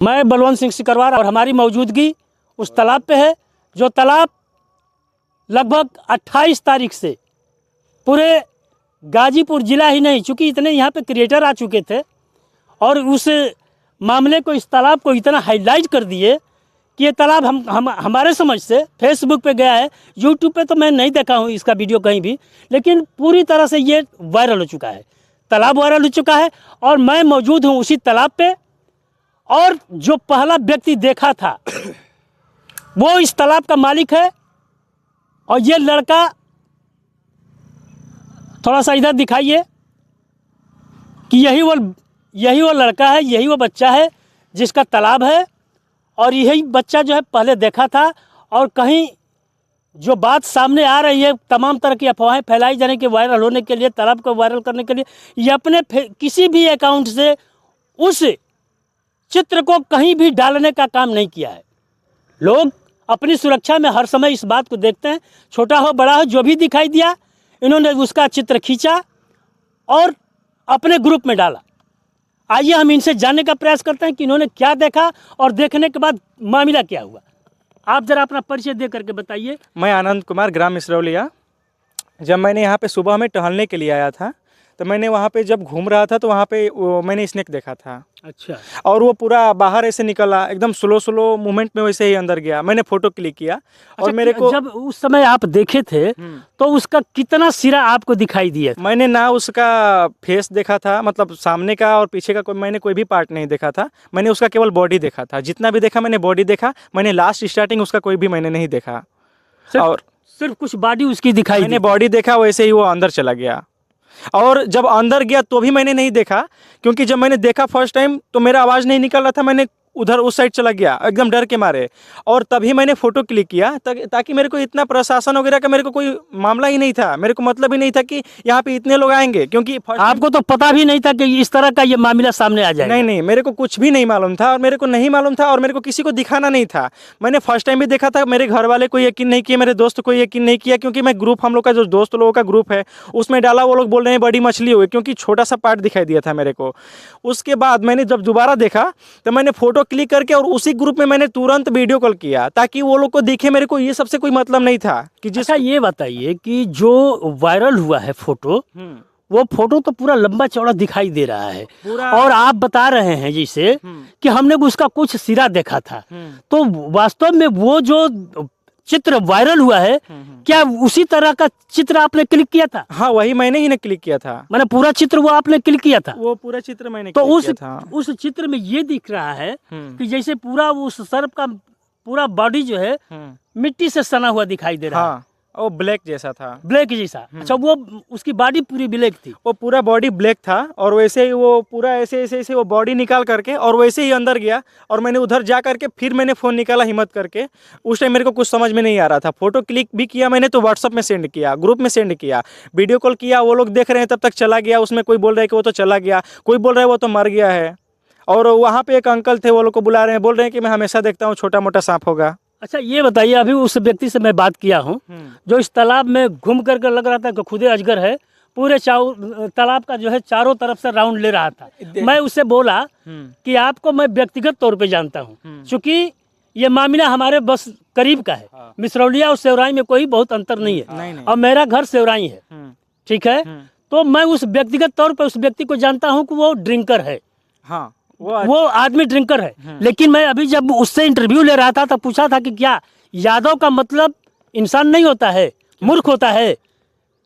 मैं बलवंत सिंह सिकरवार और हमारी मौजूदगी उस तालाब पे है, जो तालाब लगभग 28 तारीख से पूरे गाजीपुर जिला ही नहीं, चूँकि इतने यहाँ पे क्रिएटर आ चुके थे और उस मामले को, इस तालाब को इतना हाईलाइट कर दिए कि ये तालाब हमारे समझ से फेसबुक पे गया है। यूट्यूब पे तो मैं नहीं देखा हूँ इसका वीडियो कहीं भी, लेकिन पूरी तरह से ये वायरल हो चुका है, तालाब वायरल हो चुका है। और मैं मौजूद हूँ उसी तालाब पे, और जो पहला व्यक्ति देखा था वो इस तालाब का मालिक है। और ये लड़का, थोड़ा सा इधर दिखाइए कि यही वो लड़का है, यही वो बच्चा है जिसका तालाब है। और यही बच्चा जो है पहले देखा था, और कहीं जो बात सामने आ रही है, तमाम तरह की अफवाहें फैलाई जाने के, वायरल होने के लिए, तालाब को वायरल करने के लिए, ये अपने किसी भी अकाउंट से उस चित्र को कहीं भी डालने का काम नहीं किया है। लोग अपनी सुरक्षा में हर समय इस बात को देखते हैं, छोटा हो बड़ा हो, जो भी दिखाई दिया इन्होंने उसका चित्र खींचा और अपने ग्रुप में डाला। आइए हम इनसे जानने का प्रयास करते हैं कि इन्होंने क्या देखा और देखने के बाद मामला क्या हुआ। आप जरा अपना परिचय दे करके बताइए। मैं आनंद कुमार, ग्राम मिसरौलिया। जब मैंने यहाँ पे सुबह में टहलने के लिए आया था, तो मैंने वहाँ पे जब घूम रहा था तो वहाँ पे मैंने स्नेक देखा था। अच्छा। और वो पूरा बाहर ऐसे निकला, एकदम स्लो मूवमेंट में वैसे ही अंदर गया। मैंने फोटो क्लिक किया। अच्छा, और मेरे को जब उस समय आप देखे थे तो उसका कितना सिरा आपको दिखाई दिया था? मैंने ना उसका फेस देखा था, मतलब सामने का और पीछे का मैंने कोई भी पार्ट नहीं देखा था। मैंने उसका केवल बॉडी देखा था। जितना भी देखा मैंने बॉडी देखा। मैंने लास्ट स्टार्टिंग उसका कोई भी मैंने नहीं देखा। और सिर्फ कुछ बॉडी उसकी दिखाई, मैंने बॉडी देखा, वैसे ही वो अंदर चला गया। और जब अंदर गया तो भी मैंने नहीं देखा, क्योंकि जब मैंने देखा फर्स्ट टाइम तो मेरा आवाज़ नहीं निकल रहा था। मैंने उधर उस साइड चला गया एकदम डर के मारे, और तभी मैंने फ़ोटो क्लिक किया ताकि मेरे को इतना प्रशासन वगैरह का मेरे को कोई मामला ही नहीं था। मेरे को मतलब ही नहीं था कि यहाँ पे इतने लोग आएंगे, क्योंकि आपको तो पता भी नहीं था कि इस तरह का ये मामला सामने आ जाएगा। नहीं, मेरे को कुछ भी नहीं मालूम था, और मेरे को नहीं मालूम था, और मेरे को किसी को दिखाना नहीं था। मैंने फर्स्ट टाइम भी देखा था, मेरे घर वाले कोई यकीन नहीं किया, मेरे दोस्त कोई यकीन नहीं किया, क्योंकि मैं ग्रुप, हम लोग का जो दोस्त लोगों का ग्रुप है उसमें डाला। वो लोग बोल रहे हैं बड़ी मछली हुई, क्योंकि छोटा सा पार्ट दिखाई दिया था मेरे को। उसके बाद मैंने जब दोबारा देखा तो मैंने फ़ोटो क्लिक करके और उसी ग्रुप में मैंने तुरंत वीडियो कॉल किया, ताकि वो लोग को दिखे। मेरे को ये सबसे कोई मतलब नहीं था कि अच्छा, ये बताइए कि जो वायरल हुआ है फोटो, वो फोटो तो पूरा लंबा चौड़ा दिखाई दे रहा है, और आप बता रहे हैं जैसे कि हमने उसका कुछ सिरा देखा था। तो वास्तव में वो जो चित्र वायरल हुआ है, क्या उसी तरह का चित्र आपने क्लिक किया था? हाँ, वही मैंने ही क्लिक किया था। मैंने पूरा चित्र वो आपने क्लिक किया था? वो पूरा चित्र मैंने तो क्लिक किया था। उस चित्र में ये दिख रहा है कि जैसे पूरा उस सर्प का पूरा बॉडी जो है मिट्टी से सना हुआ दिखाई दे रहा है। हाँ, वो ब्लैक जैसा था, ब्लैक जैसा। अच्छा, वो उसकी बॉडी पूरी ब्लैक थी? वो पूरा बॉडी ब्लैक था, और वैसे ही वो पूरा ऐसे वो बॉडी निकाल करके और वैसे ही अंदर गया। और मैंने उधर जा करके फिर मैंने फ़ोन निकाला हिम्मत करके। उस टाइम मेरे को कुछ समझ में नहीं आ रहा था। फोटो क्लिक भी किया मैंने, तो व्हाट्सअप में सेंड किया, ग्रुप में सेंड किया, वीडियो कॉल किया। वो लोग देख रहे हैं, तब तक चला गया। उसमें कोई बोल रहा है कि वो तो चला गया, कोई बोल रहा है वो तो मर गया है। और वहाँ पे एक अंकल थे, वो लोग को बुला रहे हैं, बोल रहे हैं कि मैं हमेशा देखता हूँ छोटा मोटा सांप होगा। अच्छा, ये बताइए, अभी उस व्यक्ति से मैं बात किया हूँ जो इस तालाब में घूम करके लग रहा था कि खुदे अजगर है, पूरे तालाब का जो है चारों तरफ से राउंड ले रहा था। मैं उससे बोला कि आपको मैं व्यक्तिगत तौर पे जानता हूँ, क्योंकि ये मामला हमारे बस करीब का है। मिसरौलिया और सेवराई में कोई बहुत अंतर नहीं है, और मेरा घर सेवराई है, ठीक है। तो मैं उस व्यक्तिगत तौर पर उस व्यक्ति को जानता हूँ कि वो ड्रिंकर है। हाँ, वो आदमी ड्रिंकर है। लेकिन मैं अभी जब उससे इंटरव्यू ले रहा था तो पूछा था कि क्या यादव का मतलब इंसान नहीं होता है, मूर्ख होता है,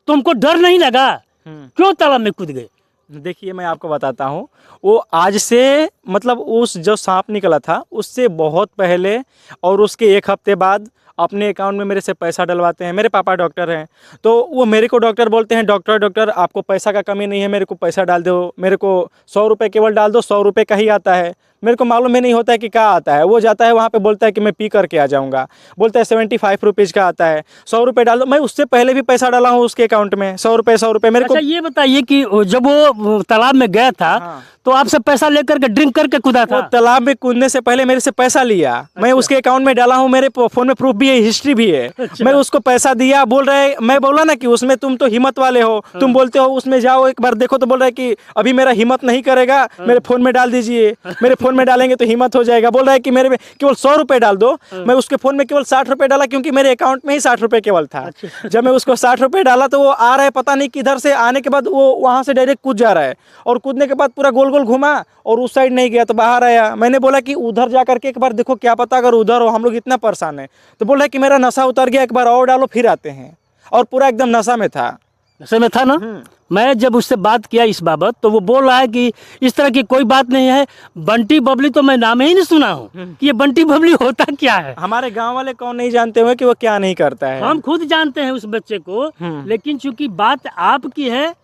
तुमको डर नहीं लगा, क्यों तालाब में कूद गए? देखिए, मैं आपको बताता हूँ। वो आज से, मतलब उस जो सांप निकला था उससे बहुत पहले और उसके एक हफ्ते बाद अपने अकाउंट में मेरे से पैसा डलवाते हैं। मेरे पापा डॉक्टर हैं, तो वो मेरे को डॉक्टर बोलते हैं, डॉक्टर आपको पैसा का कमी नहीं है, मेरे को पैसा डाल दो, मेरे को 100 रुपये केवल डाल दो। 100 रुपये का ही आता है, मेरे को मालूम ही नहीं होता है कि क्या आता है। वो जाता है वहाँ पे, बोलता है कि मैं पी करके आ जाऊँगा, बोलता है 75 रुपीज़ का आता है, 100 रुपये डाल दो। मैं उससे पहले भी पैसा डाला हूँ उसके अकाउंट में, 100 रुपये मेरे को। अच्छा, ये बताइए कि जब वो तालाब में गया था तो आपसे पैसा लेकर के ड्रिंक करके कूदा था? तालाब में कूदने से पहले मेरे से पैसा लिया। अच्छा। मैं उसके अकाउंट में डाला हूँ, मेरे फोन में प्रूफ भी है, हिस्ट्री भी है। अच्छा। मैं उसको पैसा दिया, बोल रहे, मैं बोला ना कि उसमें तुम तो हिम्मत वाले हो, तुम बोलते हो उसमें जाओ एक बार देखो, तो बोल रहे कि अभी मेरा हिम्मत नहीं करेगा, मेरे फोन में डाल दीजिए। मेरे फोन फ़ोन में डालेंगे तो हिम्मत हो जाएगा। बोल रहा है कि मेरे में केवल 100 रुपये डाल दो। मैं उसके फ़ोन में केवल 60 रुपये डाला, क्योंकि मेरे अकाउंट में ही 60 रुपये केवल था। जब मैं उसको 60 रुपये डाला तो वो आ रहा है पता नहीं किधर से, आने के बाद वो वहाँ से डायरेक्ट कूद जा रहा है, और कूदने के बाद पूरा गोल गोल घुमा और उस साइड नहीं गया तो बाहर आया। मैंने बोला कि उधर जा करके एक बार देखो, क्या पता अगर उधर हो, हम लोग इतना परेशान है। तो बोल रहा है कि मेरा नशा उतर गया, एक बार और डालो फिर आते हैं, और पूरा एकदम नशा में था। नशे में था ना। मैं जब उससे बात किया इस बाबत तो वो बोल रहा है कि इस तरह की कोई बात नहीं है, बंटी बबली तो मैं नाम ही नहीं सुना हूँ कि ये बंटी बबली होता क्या है। हमारे गांव वाले कौन नहीं जानते हुए कि वो क्या नहीं करता है। हम खुद जानते हैं उस बच्चे को, लेकिन चूंकि बात आपकी है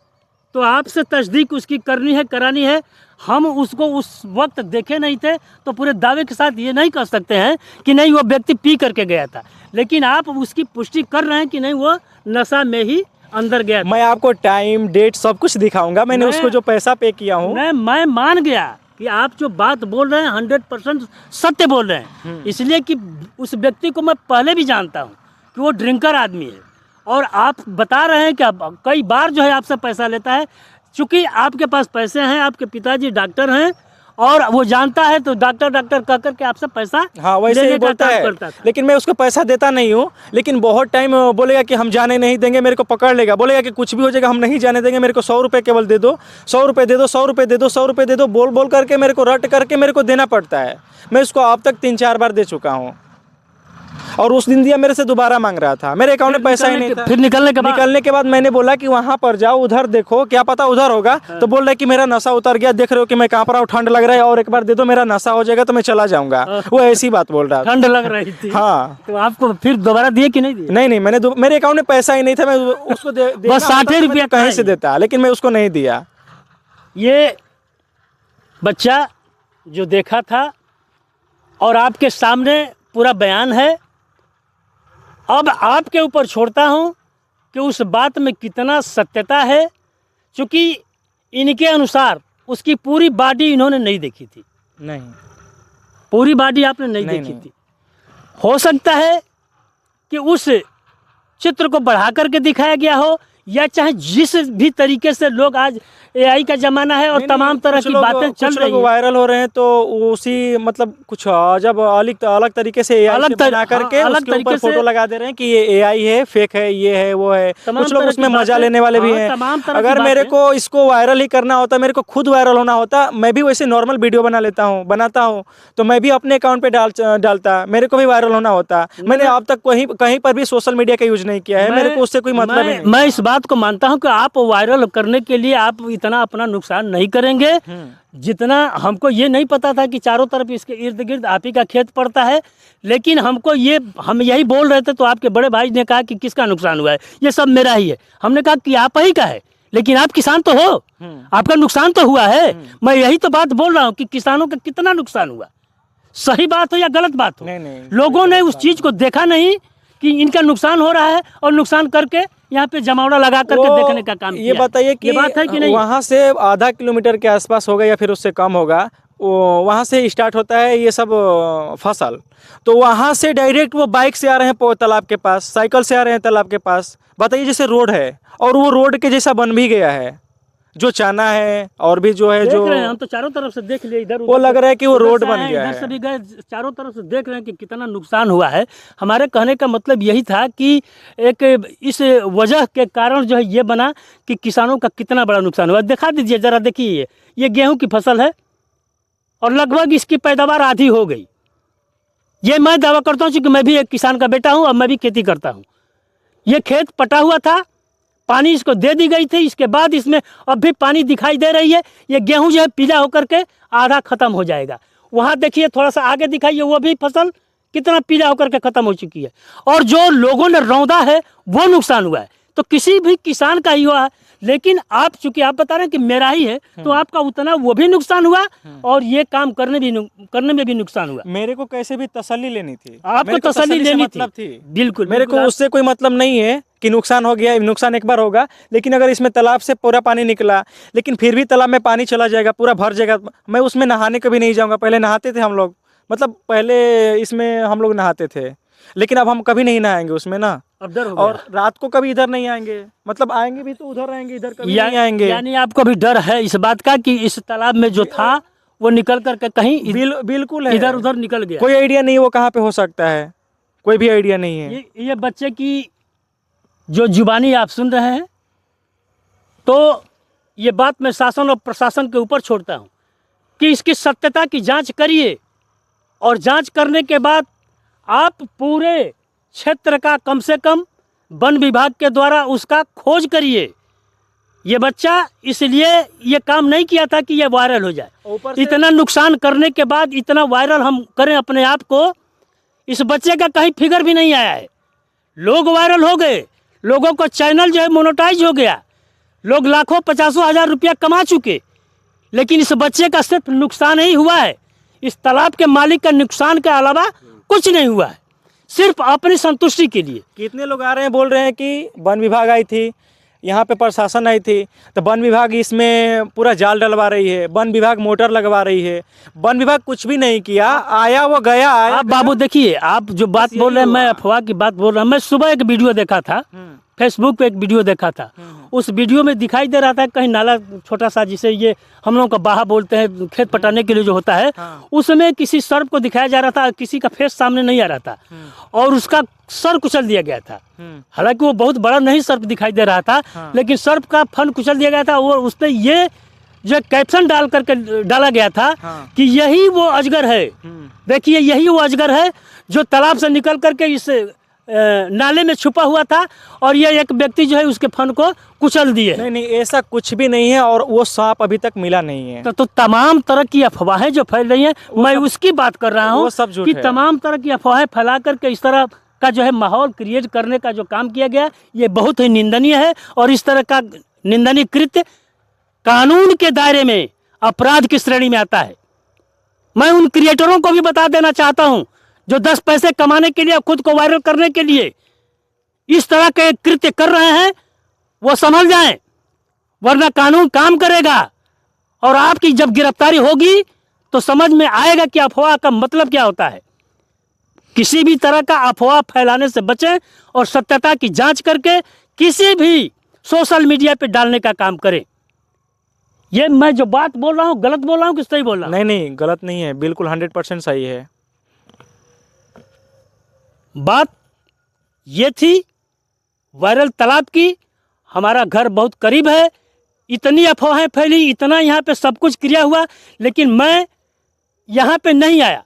तो आपसे तस्दीक उसकी करनी है, करानी है। हम उसको उस वक्त देखे नहीं थे तो पूरे दावे के साथ ये नहीं कह सकते हैं कि नहीं वो व्यक्ति पी करके गया था, लेकिन आप उसकी पुष्टि कर रहे हैं कि नहीं वो नशा में ही अंदर गया। मैं आपको टाइम डेट सब कुछ दिखाऊंगा। मैंने उसको जो पैसा पे किया हूँ, मैं मान गया कि आप जो बात बोल रहे हैं 100% सत्य बोल रहे हैं, इसलिए कि उस व्यक्ति को मैं पहले भी जानता हूँ कि वो ड्रिंकर आदमी है, और आप बता रहे हैं कि कई बार जो है आपसे पैसा लेता है। चूँकि आपके पास पैसे हैं, आपके पिताजी डॉक्टर हैं और वो जानता है तो डॉक्टर कह करके आपसे पैसा हाँ वैसे ही बोलता है, लेकिन मैं उसको पैसा देता नहीं हूँ। लेकिन बहुत टाइम बोलेगा कि हम जाने नहीं देंगे, मेरे को पकड़ लेगा, बोलेगा कि कुछ भी हो जाएगा हम नहीं जाने देंगे, मेरे को 100 रुपये केवल दे दो, 100 रुपये दे दो, 100 रुपये दे दो, 100 रुपये दे दो, बोल करके मेरे को रट करके मेरे को देना पड़ता है। मैं उसको अब तक 3-4 बार दे चुका हूँ, और उस दिन दिया, मेरे से दोबारा मांग रहा था। मेरे अकाउंट में पैसा ही नहीं था। फिर निकलने के बाद मैंने बोला कि वहाँ पर जाओ, उधर देखो, क्या पता उधर होगा। तो बोल रहा है कि मेरा नशा उतर गया, देख रहे हो कि मैं कांप रहा हूँ, ठंड लग रहा है, और एक बार दे दो, मेरा नशा हो जाएगा तो मैं चला जाऊंगा। वो ऐसी बात बोल रहा था। ठंड लग रही थी। हाँ, तो आपको फिर दोबारा दिए कि नहीं दिए? नहीं, मेरे अकाउंट में पैसा ही नहीं था। मैं उसको बस 60 रुपया कहीं से देता, लेकिन मैं उसको नहीं दिया। ये बच्चा जो देखा था और आपके सामने पूरा बयान है। अब आपके ऊपर छोड़ता हूँ कि उस बात में कितना सत्यता है, क्योंकि इनके अनुसार उसकी पूरी बॉडी इन्होंने नहीं देखी थी। नहीं, पूरी बॉडी आपने नहीं देखी थी। हो सकता है कि उस चित्र को बढ़ा करके दिखाया गया हो, या चाहे जिस भी तरीके से लोग, आज AI का ज़माना है और तमाम तरह की बातें चल रही हैं, वायरल हो रहे हैं, तो उसी मतलब कुछ जब अलग तरीके से AI से बना करके उसके ऊपर फोटो लगा दे रहे हैं कि ये AI है, फेक है, ये है, वो है। कुछ लोग उसमें मजा लेने वाले भी हैं। अगर मेरे को इसको वायरल ही करना होता, मेरे को खुद वायरल होना होता, मैं भी वैसे नॉर्मल वीडियो बनाता हूँ तो मैं भी अपने अकाउंट पे डालता, मेरे को भी वायरल होना होता। मैंने अब तक कहीं पर भी सोशल मीडिया का यूज नहीं किया है। मेरे को उससे कोई मतलब नहीं। मैं इस बात को मानता हूं कि आप वायरल करने के लिए आप इतना अपना नुकसान नहीं करेंगे जितना। हमको ये नहीं पता था कि चारों तरफ इसके इर्द गिर्द आप ही का खेत पड़ता है, लेकिन हम यही बोल रहे थे तो आपके बड़े भाई ने कहा कि किसका नुकसान हुआ है, ये सब मेरा ही है। हमने कहा कि आप ही का है, लेकिन आप किसान तो हो, आपका नुकसान तो हुआ है। मैं यही तो बात बोल रहा हूँ कि किसानों का कितना नुकसान हुआ, सही बात हो या गलत बात हो। लोगों ने उस चीज को देखा नहीं कि इनका नुकसान हो रहा है, और नुकसान करके यहाँ पे जमावड़ा लगा करके देखने का काम किया। ये बताइए कि ये बात है कि नहीं? वहाँ से आधा किलोमीटर के आसपास होगा या फिर उससे कम होगा, वहाँ से स्टार्ट होता है ये सब फसल। तो वहाँ से डायरेक्ट वो बाइक से आ रहे हैं तालाब के पास, साइकिल से आ रहे हैं तालाब के पास। बताइए, जैसे रोड है और वो रोड के जैसा बन भी गया है, जो चाना है और भी जो है, जो हम तो चारों तरफ से देख लिए, इधर वो लग रहा है कि वो रोड बन गया है। इधर से भी गए, चारों तरफ से देख रहे हैं कि कितना नुकसान हुआ है। हमारे कहने का मतलब यही था कि एक इस वजह के कारण जो है ये बना कि किसानों का कितना बड़ा नुकसान हुआ। दिखा दीजिए जरा, देखिए ये गेहूं की फसल है और लगभग इसकी पैदावार आधी हो गई। ये मैं दावा करता हूँ क्योंकि मैं भी एक किसान का बेटा हूँ और मैं भी खेती करता हूँ। ये खेत पटा हुआ था, पानी इसको दे दी गई थी, इसके बाद इसमें अब भी पानी दिखाई दे रही है। ये गेहूं जो है पीला होकर के आधा खत्म हो जाएगा। वहाँ देखिए, थोड़ा सा आगे दिखाइए, वो भी फसल कितना पीला होकर के खत्म हो चुकी है। और जो लोगों ने रौंदा है वो नुकसान हुआ है, तो किसी भी किसान का ही हुआ है। लेकिन आप चूंकि आप बता रहे हैं कि मेरा ही है, तो आपका उतना वो भी नुकसान हुआ और ये काम करने में भी नुकसान हुआ। मेरे को कैसे भी तसल्ली लेनी थी, आपको तसल्ली लेनी थी। बिल्कुल, मेरे को उससे कोई मतलब नहीं है कि नुकसान हो गया, नुकसान एक बार होगा। लेकिन अगर इसमें तालाब से पूरा पानी निकला, लेकिन फिर भी तालाब में पानी चला जाएगा, पूरा भर जाएगा, मैं उसमें नहाने कभी नहीं जाऊँगा। पहले नहाते थे हम लोग, मतलब पहले इसमें हम लोग नहाते थे, लेकिन अब हम कभी नहीं नहाएंगे उसमें ना। अब डर हो और रात को कभी इधर नहीं आएंगे, मतलब आएंगे भी तो उधर आएंगे, इधर कभी नहीं आएंगे। यानी आपको भी डर है इस बात का कि इस तालाब में जो था वो निकल करके कहीं बिल्कुल है, इधर उधर निकल गया। कोई आइडिया नहीं वो कहाँ पे हो सकता है, कोई भी आइडिया नहीं है। ये बच्चे की जो जुबानी आप सुन रहे हैं, तो ये बात मैं शासन और प्रशासन के ऊपर छोड़ता हूँ कि इसकी सत्यता की जांच करिए, और जांच करने के बाद आप पूरे क्षेत्र का कम से कम वन विभाग के द्वारा उसका खोज करिए। ये बच्चा इसलिए ये काम नहीं किया था कि ये वायरल हो जाए। ऊपर से इतना नुकसान करने के बाद इतना वायरल हम करें अपने आप को, इस बच्चे का कहीं फिगर भी नहीं आया है। लोग वायरल हो गए, लोगों का चैनल जो है मोनेटाइज हो गया, लोग लाखों 50,000 रुपया कमा चुके, लेकिन इस बच्चे का सिर्फ नुकसान ही हुआ है। इस तालाब के मालिक का नुकसान के अलावा कुछ नहीं हुआ है, सिर्फ अपनी संतुष्टि के लिए। कितने लोग आ रहे हैं, बोल रहे हैं कि वन विभाग आई थी, यहाँ पे प्रशासन आई थी, तो वन विभाग इसमें पूरा जाल डलवा रही है, वन विभाग मोटर लगवा रही है। वन विभाग कुछ भी नहीं किया, आया वो गया। आप बाबू देखिए, आप जो बात बोल रहे हैं, मैं अफवाह की बात बोल रहा हूँ। मैं सुबह एक वीडियो देखा था, फेसबुक पे एक वीडियो देखा था। उस वीडियो में दिखाई दे रहा था कहीं नाला छोटा सा, जिसे ये हम लोग का बाहा बोलते हैं, खेत पटाने के लिए जो होता है, उसमें किसी सर्प को दिखाया जा रहा था, किसी का फेस सामने नहीं आ रहा था, और उसका सर कुचल दिया गया था। हालांकि वो बहुत बड़ा नहीं सर्प दिखाई दे रहा था, लेकिन सर्प का फन कुचल दिया गया था। और उसने ये जो कैप्शन डाल करके डाला गया था कि यही वो अजगर है। देखिए, यही वो अजगर है जो तालाब से निकल करके इस नाले में छुपा हुआ था, और ये एक व्यक्ति जो है उसके फन को कुचल दिए। नहीं, ऐसा कुछ भी नहीं है, और वो सांप अभी तक मिला नहीं है। तो तमाम तरह की अफवाहें जो फैल रही हैं, मैं उसकी बात कर रहा हूँ कि तमाम तरह की अफवाहें फैला करके इस तरह का जो है माहौल क्रिएट करने का जो काम किया गया, ये बहुत ही निंदनीय है। और इस तरह का निंदनीय कृत्य कानून के दायरे में अपराध की श्रेणी में आता है। मैं उन क्रिएटरों को भी बता देना चाहता हूं जो 10 पैसे कमाने के लिए, खुद को वायरल करने के लिए इस तरह के कृत्य कर रहे हैं, वो संभल जाएं, वरना कानून काम करेगा। और आपकी जब गिरफ्तारी होगी तो समझ में आएगा कि अफवाह का मतलब क्या होता है। किसी भी तरह का अफवाह फैलाने से बचें, और सत्यता की जांच करके किसी भी सोशल मीडिया पे डालने का काम करें। ये मैं जो बात बोल रहा हूँ, गलत बोल रहा हूँ कि सही बोल रहा हूँ? नहीं, गलत नहीं है, बिल्कुल 100% सही है। बात ये थी वायरल तालाब की। हमारा घर बहुत करीब है, इतनी अफवाहें फैली, इतना यहाँ पे सब कुछ क्रिया हुआ, लेकिन मैं यहाँ पे नहीं आया।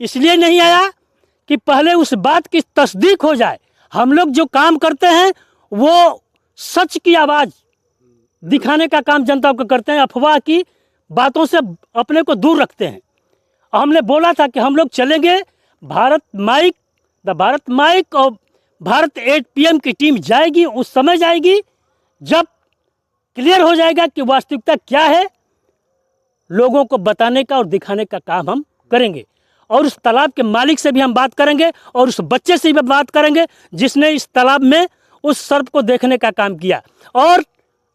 इसलिए नहीं आया कि पहले उस बात की तस्दीक हो जाए। हम लोग जो काम करते हैं वो सच की आवाज़ दिखाने का काम जनता को करते हैं, अफवाह की बातों से अपने को दूर रखते हैं। हमने बोला था कि हम लोग चलेंगे, भारत माइक और भारत 8 PM की टीम जाएगी, उस समय जाएगी जब क्लियर हो जाएगा कि वास्तविकता क्या है। लोगों को बताने का और दिखाने का काम हम करेंगे, और उस तालाब के मालिक से भी हम बात करेंगे, और उस बच्चे से भी बात करेंगे जिसने इस तालाब में उस सर्प को देखने का काम किया। और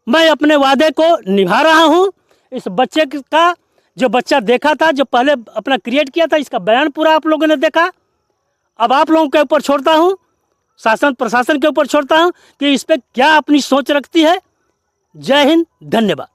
मैं अपने वादे को निभा रहा हूं। इस बच्चे का जो बच्चा देखा था, जो पहले अपना क्रिएट किया था, इसका बयान पूरा आप लोगों ने देखा। अब आप लोगों के ऊपर छोड़ता हूं, शासन प्रशासन के ऊपर छोड़ता हूं कि इस पर क्या अपनी सोच रखती है। जय हिंद, धन्यवाद।